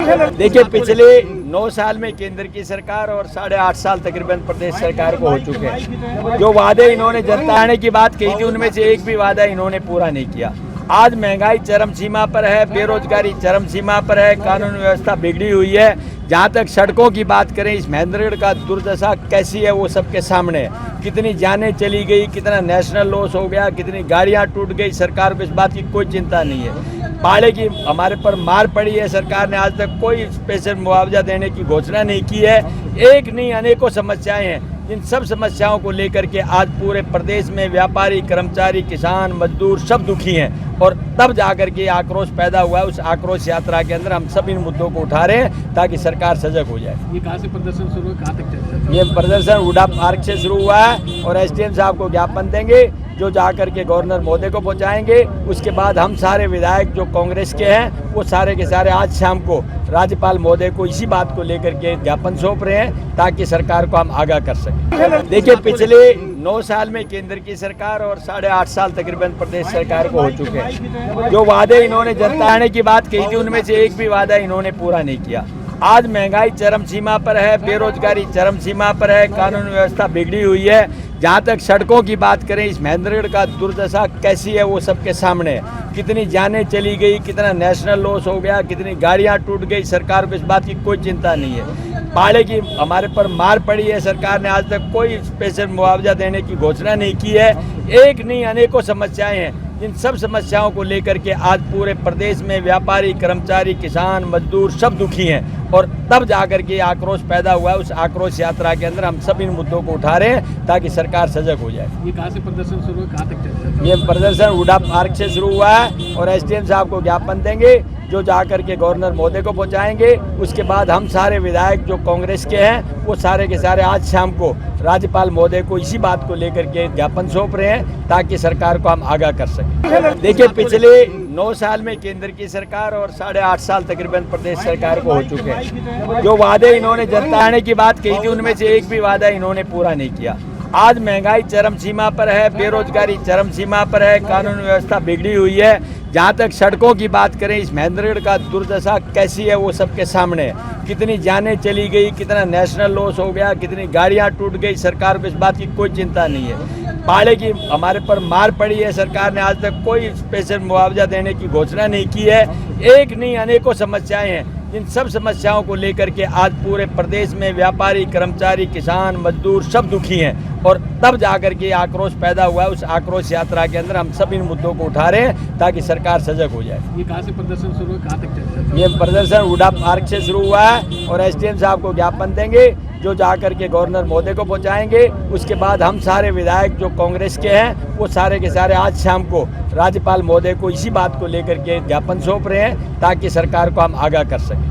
देखिए, पिछले 9 साल में केंद्र की सरकार और 8.5 साल तकरीबन प्रदेश सरकार को हो चुके हैं। जो वादे इन्होंने जनता की बात कही थी, उनमें से एक भी वादा इन्होंने पूरा नहीं किया। आज महंगाई चरम सीमा पर है, बेरोजगारी चरम सीमा पर है, कानून व्यवस्था बिगड़ी हुई है। जहाँ तक सड़कों की बात करें, इस महेंद्रगढ़ का दुर्दशा कैसी है वो सबके सामने है। कितनी जानें चली गई, कितना नेशनल लॉस हो गया, कितनी गाड़ियाँ टूट गई। सरकार को इस बात की कोई चिंता नहीं है। पाड़े की हमारे पर मार पड़ी है, सरकार ने आज तक कोई स्पेशल मुआवजा देने की घोषणा नहीं की है। एक नहीं, अनेकों समस्याएं हैं। इन सब समस्याओं को लेकर के आज पूरे प्रदेश में व्यापारी, कर्मचारी, किसान, मजदूर सब दुखी हैं और तब जाकर के आक्रोश पैदा हुआ है। उस आक्रोश यात्रा के अंदर हम सब इन मुद्दों को उठा रहे हैं ताकि सरकार सजग हो जाए। ये कहाँ से प्रदर्शन शुरू है, कहाँ तक चल? ये प्रदर्शन हुडा पार्क से शुरू हुआ है और एसडीएम साहब को ज्ञापन देंगे, जो जाकर के गवर्नर महोदय को पहुंचाएंगे। उसके बाद हम सारे विधायक जो कांग्रेस के हैं वो सारे के सारे आज शाम को राज्यपाल महोदय को इसी बात को लेकर के ज्ञापन सौंप रहे हैं ताकि सरकार को हम आगाह कर सकें। देखिए, पिछले 9 साल में केंद्र की सरकार और 8.5 साल तकरीबन प्रदेश सरकार को हो चुके हैं। जो वादे इन्होंने जनता की बात कही थी, उनमें से एक भी वादा इन्होंने पूरा नहीं किया। आज महंगाई चरम सीमा पर है, बेरोजगारी चरम सीमा पर है, कानून व्यवस्था बिगड़ी हुई है। जहाँ तक सड़कों की बात करें, इस महेंद्रगढ़ का दुर्दशा कैसी है वो सबके सामने है। कितनी जानें चली गई, कितना नेशनल लॉस हो गया, कितनी गाड़ियाँ टूट गई। सरकार को इस बात की कोई चिंता नहीं है। पाड़े की हमारे पर मार पड़ी है, सरकार ने आज तक कोई स्पेशल मुआवजा देने की घोषणा नहीं की है। एक नहीं, अनेकों समस्याएं हैं। इन सब समस्याओं को लेकर के आज पूरे प्रदेश में व्यापारी, कर्मचारी, किसान, मजदूर सब दुखी हैं और तब जाकर के आक्रोश पैदा हुआ है। उस आक्रोश यात्रा के अंदर हम सब इन मुद्दों को उठा रहे हैं ताकि सरकार सजग हो जाए। ये कहाँ से प्रदर्शन शुरू है, कहाँ तक चल? ये प्रदर्शन हुडा पार्क से शुरू हुआ है और एसडीएम साहब को ज्ञापन देंगे, जो जाकर के गवर्नर महोदय को पहुंचाएंगे। उसके बाद हम सारे विधायक जो कांग्रेस के हैं वो सारे के सारे आज शाम को राज्यपाल महोदय को इसी बात को लेकर के ज्ञापन सौंप रहे हैं ताकि सरकार को हम आगाह कर सकें। देखिए, पिछले 9 साल में केंद्र की सरकार और 8.5 साल तकरीबन प्रदेश सरकार को हो चुके हैं। जो वादे इन्होंने जनता की बात कही थी, उनमें से एक भी वादा इन्होंने पूरा नहीं किया। आज महंगाई चरम सीमा पर है, बेरोजगारी चरम सीमा पर है, कानून व्यवस्था बिगड़ी हुई है। जहाँ तक सड़कों की बात करें, इस महेंद्रगढ़ का दुर्दशा कैसी है वो सबके सामने है। कितनी जानें चली गई, कितना नेशनल लॉस हो गया, कितनी गाड़ियाँ टूट गई। सरकार को इस बात की कोई चिंता नहीं है। पाड़े की हमारे पर मार पड़ी है, सरकार ने आज तक कोई स्पेशल मुआवजा देने की घोषणा नहीं की है। एक नहीं, अनेकों समस्याएं हैं। इन सब समस्याओं को लेकर के आज पूरे प्रदेश में व्यापारी, कर्मचारी, किसान, मजदूर सब दुखी हैं और तब जाकर के आक्रोश पैदा हुआ है। उस आक्रोश यात्रा के अंदर हम सब इन मुद्दों को उठा रहे हैं ताकि सरकार सजग हो जाए। ये कहाँ से प्रदर्शन शुरू है, कहाँ तक चल? ये प्रदर्शन हुडा पार्क से शुरू हुआ है और एसडीएम साहब को ज्ञापन देंगे, जो जाकर के गवर्नर महोदय को पहुंचाएंगे। उसके बाद हम सारे विधायक जो कांग्रेस के हैं वो सारे के सारे आज शाम को राज्यपाल महोदय को इसी बात को लेकर के ज्ञापन सौंप रहे हैं ताकि सरकार को हम आगाह कर सकें।